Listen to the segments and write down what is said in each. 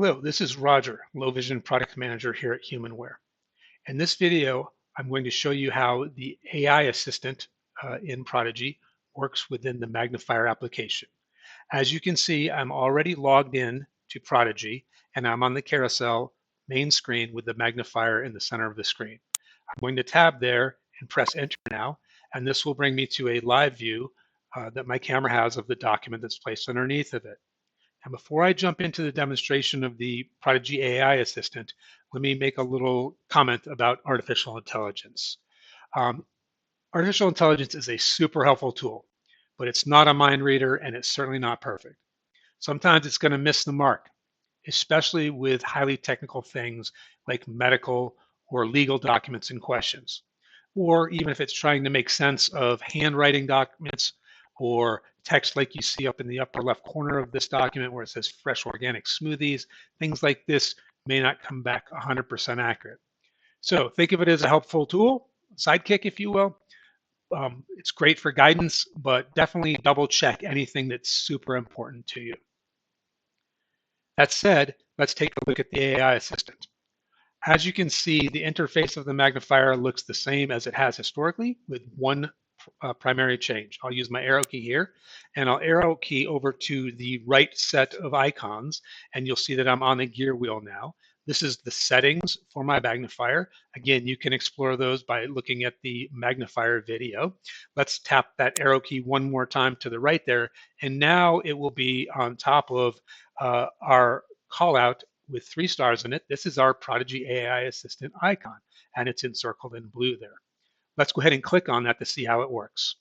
Hello, this is Roger, Low Vision Product Manager here at HumanWare. In this video, I'm going to show you how the AI Assistant in Prodigy works within the Magnifier application. As you can see, I'm already logged in to Prodigy, and I'm on the carousel main screen with the magnifier in the center of the screen. I'm going to tab there and press Enter now, and this will bring me to a live view that my camera has of the document that's placed underneath of it. And before I jump into the demonstration of the Prodigy AI Assistant, let me make a little comment about artificial intelligence. Um, Artificial intelligence is a super helpful tool, but it's not a mind reader and it's certainly not perfect. Sometimes it's going to miss the mark, especially with highly technical things like medical or legal documents and questions, or even if it's trying to make sense of handwriting documents or text like you see up in the upper left corner of this document where it says fresh organic smoothies. Things like this may not come back 100% accurate. So think of it as a helpful tool, sidekick, if you will. It's great for guidance, but definitely double check anything that's super important to you. That said, let's take a look at the AI assistant. As you can see, the interface of the magnifier looks the same as it has historically, with one primary change. I'll use my arrow key here, and I'll arrow key over to the right set of icons, and you'll see that I'm on the gear wheel now. This is the settings for my magnifier. Again, you can explore those by looking at the magnifier video. Let's tap that arrow key one more time to the right there, and now it will be on top of our call out with 3 stars in it. This is our Prodigy AI Assistant icon, and it's encircled in blue there. Let's go ahead and click on that to see how it works.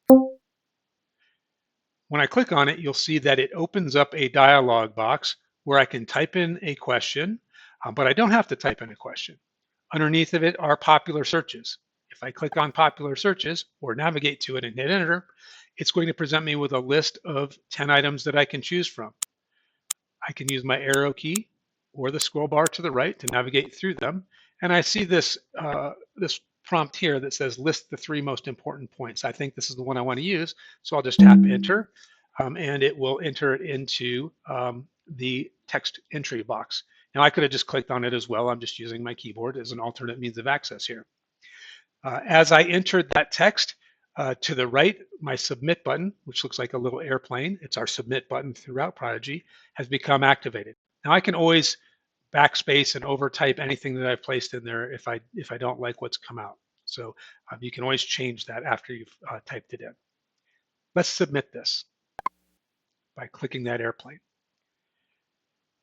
When I click on it, you'll see that it opens up a dialog box where I can type in a question, but I don't have to type in a question. Underneath of it are popular searches. If I click on popular searches or navigate to it and hit enter, it's going to present me with a list of 10 items that I can choose from. I can use my arrow key or the scroll bar to the right to navigate through them. And I see this, this prompt here that says list the 3 most important points. I think this is the one I want to use. So I'll just tap enter and it will enter it into the text entry box. Now I could have just clicked on it as well. I'm just using my keyboard as an alternate means of access here. As I entered that text, to the right, my submit button, which looks like a little airplane, it's our submit button throughout Prodigy, has become activated. Now I can always backspace and overtype anything that I've placed in there if I don't like what's come out. So you can always change that after you've typed it in. Let's submit this by clicking that airplane.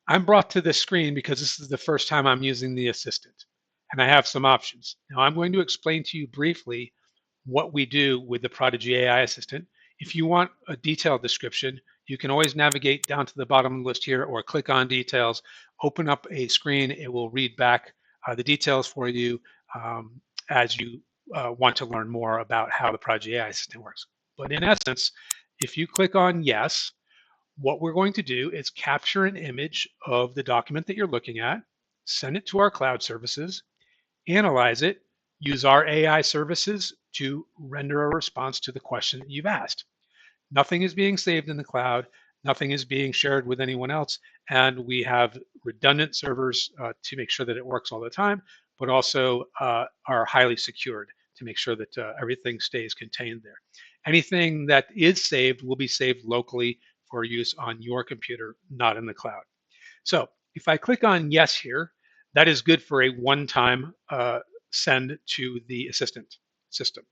I'm brought to this screen because this is the first time I'm using the assistant, and I have some options. Now I'm going to explain to you briefly what we do with the Prodigy AI Assistant. If you want a detailed description, you can always navigate down to the bottom of the list here or click on details, open up a screen. It will read back the details for you as you want to learn more about how the Prodigy AI Assistant works. But in essence, if you click on yes, what we're going to do is capture an image of the document that you're looking at, send it to our cloud services, analyze it, use our AI services to render a response to the question that you've asked. Nothing is being saved in the cloud. Nothing is being shared with anyone else. And we have redundant servers to make sure that it works all the time, but also are highly secured to make sure that everything stays contained there. Anything that is saved will be saved locally for use on your computer, not in the cloud. So if I click on yes here, that is good for a one-time send to the assistant system.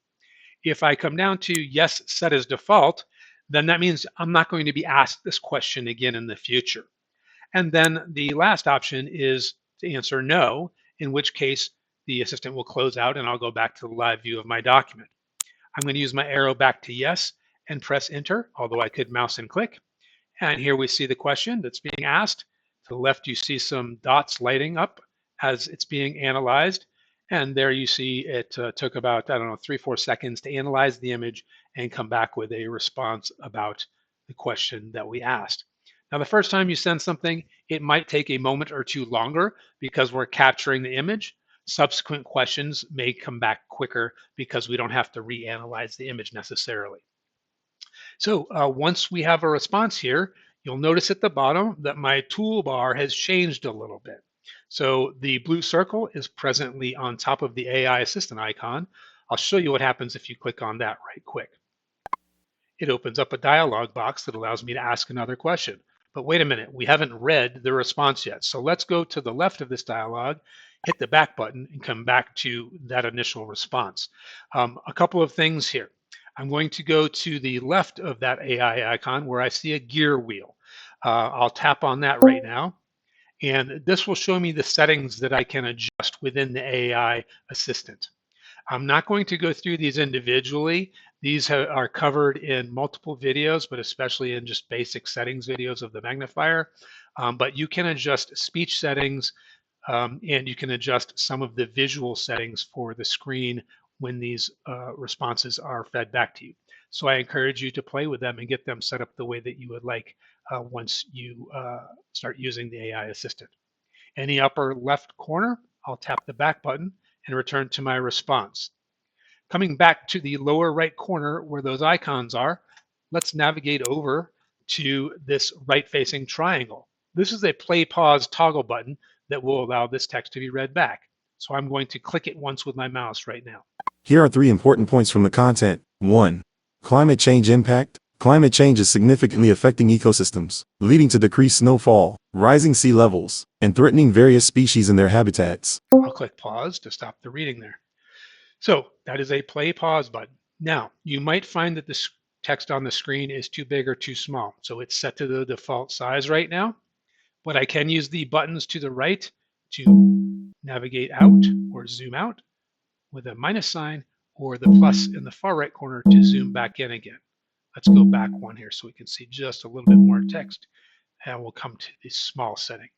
If I come down to yes, set as default, then that means I'm not going to be asked this question again in the future. And then the last option is to answer no, in which case the assistant will close out and I'll go back to the live view of my document. I'm going to use my arrow back to yes and press enter, although I could mouse and click. And here we see the question that's being asked. To the left, you see some dots lighting up as it's being analyzed. And there you see it took about, 3-4 seconds to analyze the image and come back with a response about the question that we asked. Now, the first time you send something, it might take a moment or two longer because we're capturing the image. Subsequent questions may come back quicker because we don't have to reanalyze the image necessarily. So once we have a response here, You'll notice at the bottom that my toolbar has changed a little bit. So the blue circle is presently on top of the AI Assistant icon. I'll show you what happens if you click on that right quick. It opens up a dialog box that allows me to ask another question. But wait a minute, we haven't read the response yet. So let's go to the left of this dialog, hit the back button, and come back to that initial response. A couple of things here. I'm going to go to the left of that AI icon where I see a gear wheel. I'll tap on that right now. And this will show me the settings that I can adjust within the AI Assistant. I'm not going to go through these individually. These are covered in multiple videos, but especially in just basic settings videos of the Magnifier. But you can adjust speech settings and you can adjust some of the visual settings for the screen when these responses are fed back to you. So I encourage you to play with them and get them set up the way that you would like once you start using the AI Assistant. In the upper left corner, I'll tap the back button and return to my response. Coming back to the lower right corner where those icons are, let's navigate over to this right-facing triangle. This is a play pause toggle button that will allow this text to be read back. So I'm going to click it once with my mouse right now. Here are 3 important points from the content. 1. Climate change impact. Climate change is significantly affecting ecosystems, leading to decreased snowfall, rising sea levels, and threatening various species in their habitats. I'll click pause to stop the reading there. So that is a play pause button. Now, you might find that this text on the screen is too big or too small. So it's set to the default size right now, but I can use the buttons to the right to navigate out or zoom out with a minus sign, or the plus in the far right corner to zoom back in again. Let's go back one here so we can see just a little bit more text, and we'll come to the small setting.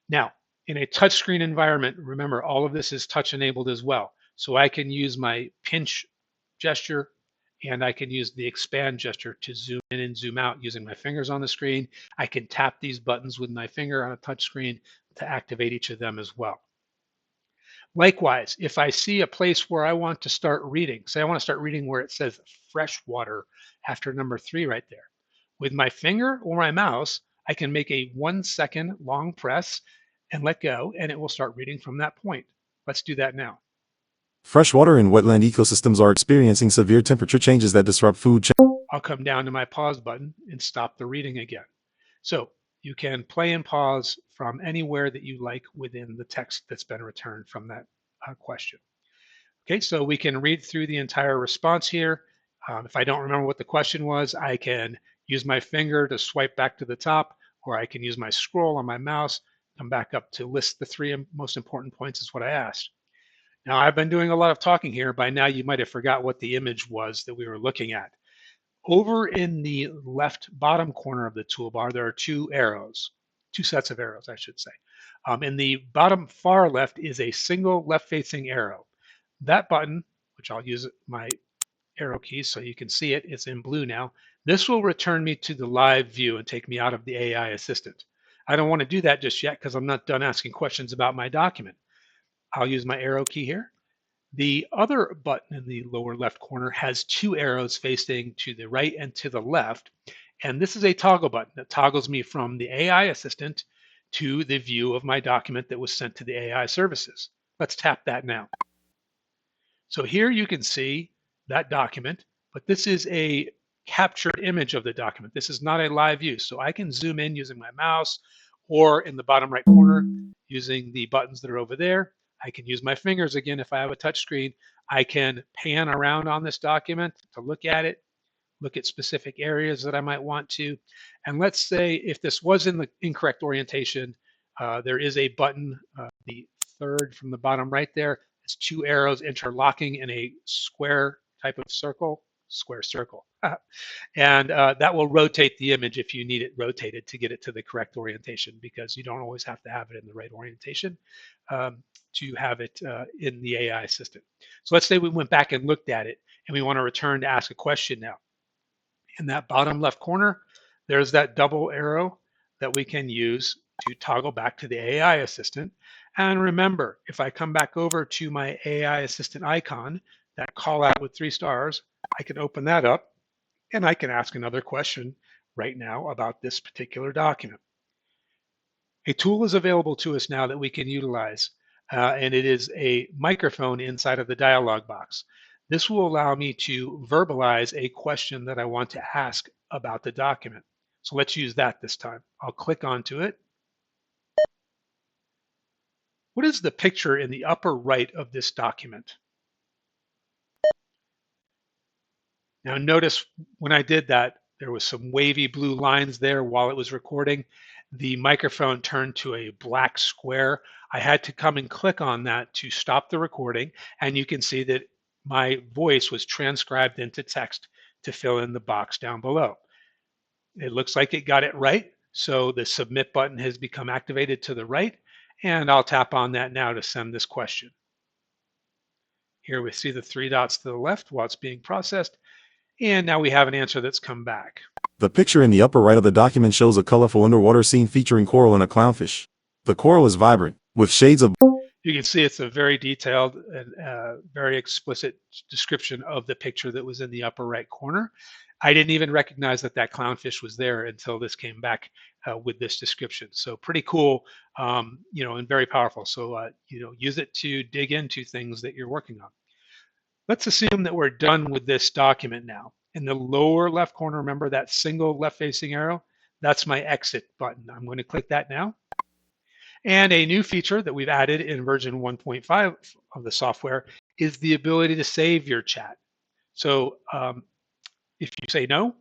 Now, in a touchscreen environment, remember all of this is touch enabled as well. So I can use my pinch gesture and I can use the expand gesture to zoom in and zoom out using my fingers on the screen. I can tap these buttons with my finger on a touch screen to activate each of them as well. Likewise, if I see a place where I want to start reading, say I want to start reading where it says fresh water after number 3 right there. With my finger or my mouse, I can make a 1 second long press and let go, and it will start reading from that point. Let's do that now. Freshwater and wetland ecosystems are experiencing severe temperature changes that disrupt food chain. I'll come down to my pause button and stop the reading again. So you can play and pause from anywhere that you like within the text that's been returned from that question. Okay, so we can read through the entire response here. If I don't remember what the question was, I can use my finger to swipe back to the top, or I can use my scroll on my mouse, come back up to list the 3 most important points is what I asked. Now, I've been doing a lot of talking here. By now, you might have forgot what the image was that we were looking at. Over in the left bottom corner of the toolbar, there are 2 arrows, 2 sets of arrows, I should say. In the bottom far left is a single left-facing arrow. That button, which I'll use my arrow keys so you can see it, it's in blue now. This will return me to the live view and take me out of the AI Assistant. I don't want to do that just yet because I'm not done asking questions about my document. I'll use my arrow key here. The other button in the lower left corner has 2 arrows facing to the right and to the left. And this is a toggle button that toggles me from the AI Assistant to the view of my document that was sent to the AI services. Let's tap that now. So here you can see that document, but this is a captured image of the document. This is not a live view. So I can zoom in using my mouse, or in the bottom right corner using the buttons that are over there. I can use my fingers again if I have a touch screen. I can pan around on this document to look at it, look at specific areas that I might want to. And let's say if this was in the incorrect orientation, there is a button, the third from the bottom right there. It's 2 arrows interlocking in a square type of circle, square circle. And that will rotate the image if you need it rotated to get it to the correct orientation, because you don't always have to have it in the right orientation to have it in the AI Assistant. So let's say we went back and looked at it and we want to return to ask a question now. In that bottom left corner, there's that double arrow that we can use to toggle back to the AI Assistant. And remember, if I come back over to my AI Assistant icon, that call out with 3 stars, I can open that up and I can ask another question right now about this particular document. A tool is available to us now that we can utilize, and it is a microphone inside of the dialog box. This will allow me to verbalize a question that I want to ask about the document. So let's use that this time. I'll click onto it. What is the picture in the upper right of this document? Now notice when I did that, there was some wavy blue lines there while it was recording. The microphone turned to a black square. I had to come and click on that to stop the recording, and you can see that my voice was transcribed into text to fill in the box down below. It looks like it got it right, so the submit button has become activated to the right, and I'll tap on that now to send this question. Here we see the three dots to the left while it's being processed, and now we have an answer that's come back. The picture in the upper right of the document shows a colorful underwater scene featuring coral and a clownfish. The coral is vibrant, with shades of... You can see it's a very detailed and very explicit description of the picture that was in the upper right corner. I didn't even recognize that that clownfish was there until this came back with this description. So pretty cool, and very powerful. So, use it to dig into things that you're working on. Let's assume that we're done with this document now. In the lower left corner, remember that single left-facing arrow? That's my exit button. I'm going to click that now. And a new feature that we've added in version 1.5 of the software is the ability to save your chat. So if you say no,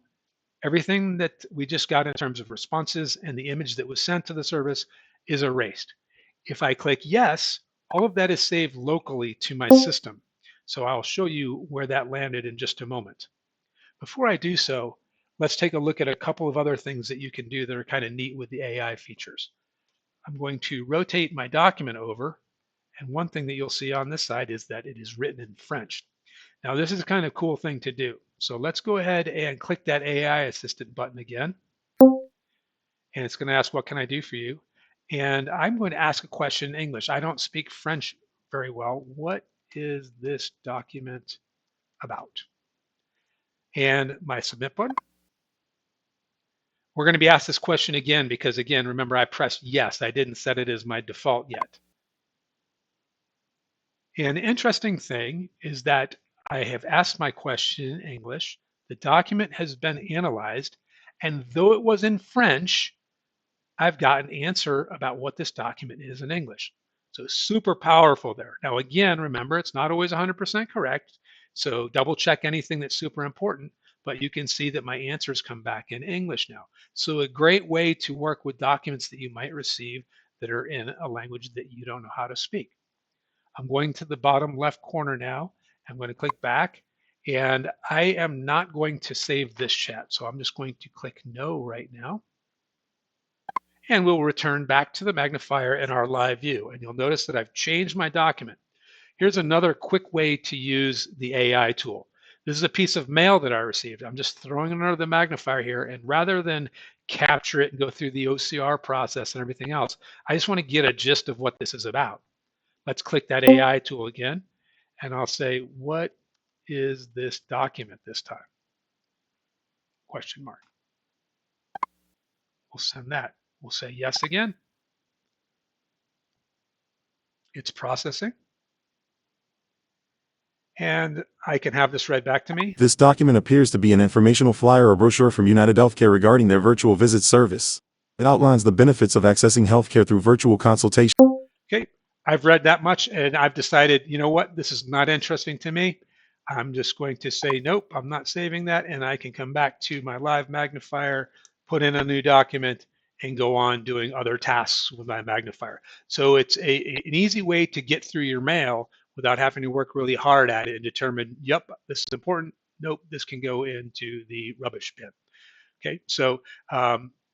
everything that we just got in terms of responses and the image that was sent to the service is erased. If I click yes, all of that is saved locally to my system. So I'll show you where that landed in just a moment. Before I do so, let's take a look at a couple of other things that you can do that are kind of neat with the AI features. I'm going to rotate my document over, and one thing that you'll see on this side is that it is written in French. Now this is a kind of cool thing to do. So let's go ahead and click that AI Assistant button again. And it's going to ask, what can I do for you? And I'm going to ask a question in English. I don't speak French very well. What is this document about? And my submit button. We're going to be asked this question again because, again, remember I pressed yes. I didn't set it as my default yet. And the interesting thing is that I have asked my question in English. The document has been analyzed. And though it was in French, I've got an answer about what this document is in English. So super powerful there. Now, again, remember, it's not always 100% correct. So double check anything that's super important. But you can see that my answers come back in English now. So a great way to work with documents that you might receive that are in a language that you don't know how to speak. I'm going to the bottom left corner now. I'm going to click back, and I am not going to save this chat. So I'm just going to click no right now. And we'll return back to the magnifier in our live view. And you'll notice that I've changed my document. Here's another quick way to use the AI tool. This is a piece of mail that I received. I'm just throwing it under the magnifier here, and rather than capture it and go through the OCR process and everything else, I just want to get a gist of what this is about. Let's click that AI tool again, and I'll say, what is this document this time? Question mark. We'll send that. We'll say yes again. It's processing. And I can have this read back to me. This document appears to be an informational flyer or brochure from United Healthcare regarding their virtual visit service. It outlines the benefits of accessing healthcare through virtual consultation. Okay, I've read that much and I've decided, you know what, this is not interesting to me. I'm just going to say, nope, I'm not saving that. And I can come back to my live magnifier, put in a new document, and go on doing other tasks with my magnifier. So it's an easy way to get through your mail without having to work really hard at it and determine, yep, this is important. Nope, this can go into the rubbish bin. Okay, so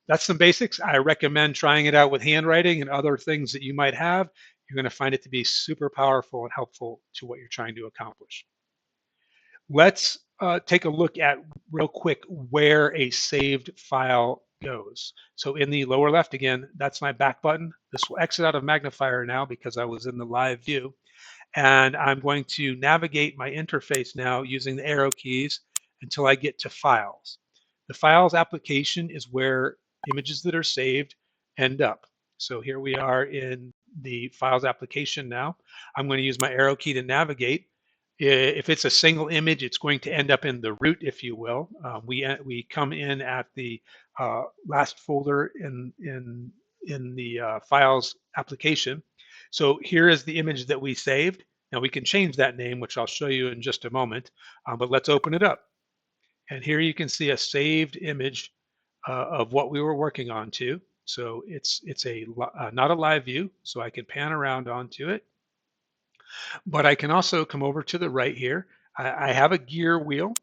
that's some basics. I recommend trying it out with handwriting and other things that you might have. You're going to find it to be super powerful and helpful to what you're trying to accomplish. Let's take a look at real quick where a saved file goes. So in the lower left, again, that's my back button. This will exit out of magnifier now because I was in the live view. And I'm going to navigate my interface now using the arrow keys until I get to files. The files application is where images that are saved end up. So here we are in the files application now. I'm going to use my arrow key to navigate. If it's a single image, it's going to end up in the root, if you will. We come in at the last folder in the files application. So here is the image that we saved. Now we can change that name, which I'll show you in just a moment, but let's open it up. And here you can see a saved image of what we were working on too. So it's not a live view, so I can pan around onto it. But I can also come over to the right here. I have a gear wheel,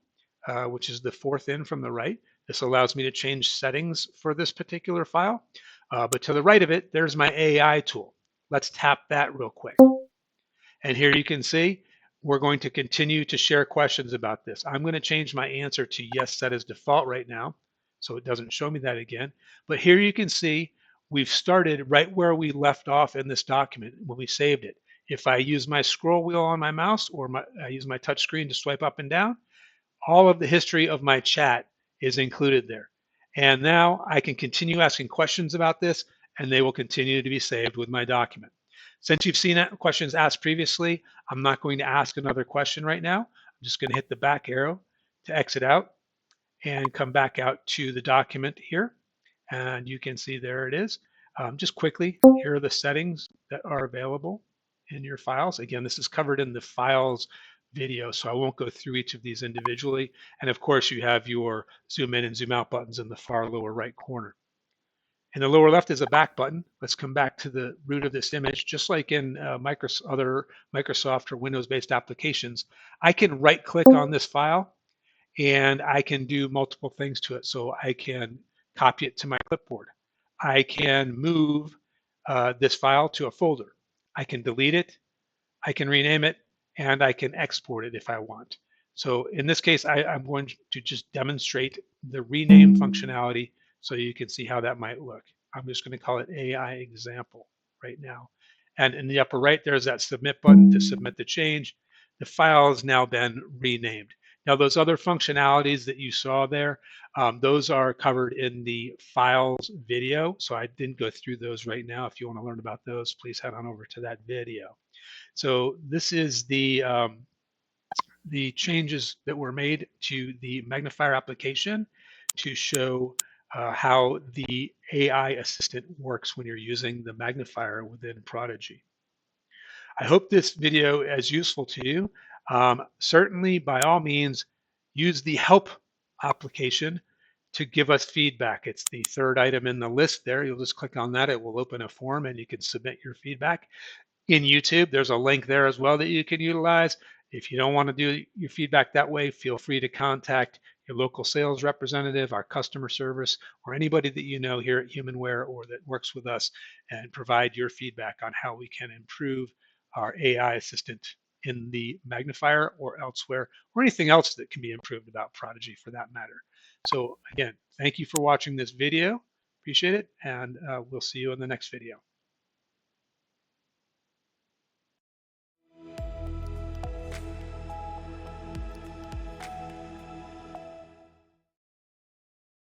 which is the fourth in from the right. This allows me to change settings for this particular file. But to the right of it, there's my AI tool. Let's tap that real quick. And here you can see we're going to continue to share questions about this. I'm going to change my answer to yes, set as default right now, so it doesn't show me that again. But here you can see we've started right where we left off in this document when we saved it. If I use my scroll wheel on my mouse or I use my touch screen to swipe up and down, all of the history of my chat is included there. And now I can continue asking questions about this, and they will continue to be saved with my document. Since you've seen questions asked previously, I'm not going to ask another question right now. I'm just going to hit the back arrow to exit out and come back out to the document here. And you can see there it is. Just quickly, here are the settings that are available in your files. Again, this is covered in the files video, so I won't go through each of these individually. And of course, you have your zoom in and zoom out buttons in the far lower right corner. In the lower left is a back button. Let's come back to the root of this image. Just like in other Microsoft or Windows-based applications, I can right-click on this file and I can do multiple things to it. So I can copy it to my clipboard. I can move this file to a folder. I can delete it. I can rename it, and I can export it if I want. So in this case, I'm going to just demonstrate the rename functionality so you can see how that might look. I'm just going to call it AI example right now. And in the upper right, there's that submit button to submit the change. The file has now been renamed. Now, those other functionalities that you saw there, those are covered in the files video. So I didn't go through those right now. If you want to learn about those, please head on over to that video. So this is the changes that were made to the Magnifier application to show how the AI assistant works when you're using the Magnifier within Prodigy. I hope this video is useful to you. Certainly, by all means, use the help application to give us feedback. It's the third item in the list there. You'll just click on that. It will open a form and you can submit your feedback. In YouTube, there's a link there as well that you can utilize. If you don't want to do your feedback that way, feel free to contact your local sales representative, our customer service, or anybody that you know here at HumanWare or that works with us and provide your feedback on how we can improve our AI assistant in the Magnifier or elsewhere, or anything else that can be improved about Prodigy for that matter. So again, thank you for watching this video. Appreciate it, and we'll see you in the next video.